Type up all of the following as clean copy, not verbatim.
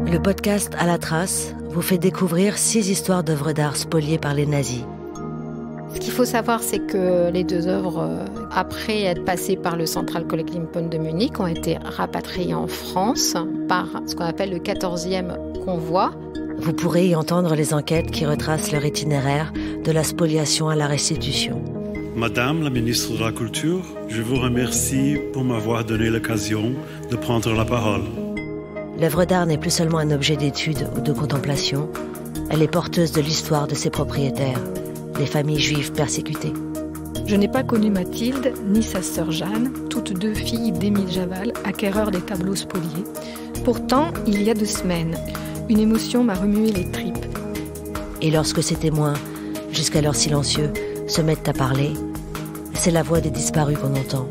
Le podcast À la trace vous fait découvrir 6 histoires d'œuvres d'art spoliées par les nazis. Ce qu'il faut savoir, c'est que les 2 œuvres, après être passées par le Central Collecting-Point de Munich, ont été rapatriées en France par ce qu'on appelle le 14e convoi. Vous pourrez y entendre les enquêtes qui retracent leur itinéraire de la spoliation à la restitution. Madame la ministre de la Culture, je vous remercie pour m'avoir donné l'occasion de prendre la parole. L'œuvre d'art n'est plus seulement un objet d'étude ou de contemplation, elle est porteuse de l'histoire de ses propriétaires, les familles juives persécutées. Je n'ai pas connu Mathilde, ni sa sœur Jeanne, toutes 2 filles d'Émile Javal, acquéreur des tableaux spoliés. Pourtant, il y a 2 semaines, une émotion m'a remué les tripes. Et lorsque ces témoins, jusqu'alors silencieux, se mettent à parler, c'est la voix des disparus qu'on entend.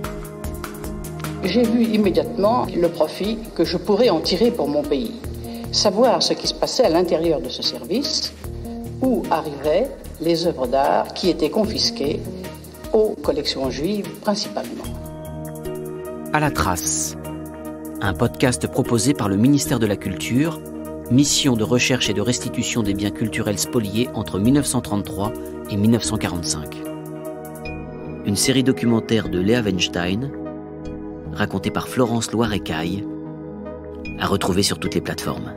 J'ai vu immédiatement le profit que je pourrais en tirer pour mon pays. Savoir ce qui se passait à l'intérieur de ce service, où arrivaient les œuvres d'art qui étaient confisquées aux collections juives principalement. À la trace, un podcast proposé par le ministère de la Culture, mission de recherche et de restitution des biens culturels spoliés entre 1933 et 1945. Une série documentaire de Léa Weinstein, racontée par Florence Loire-Écaille, à retrouver sur toutes les plateformes.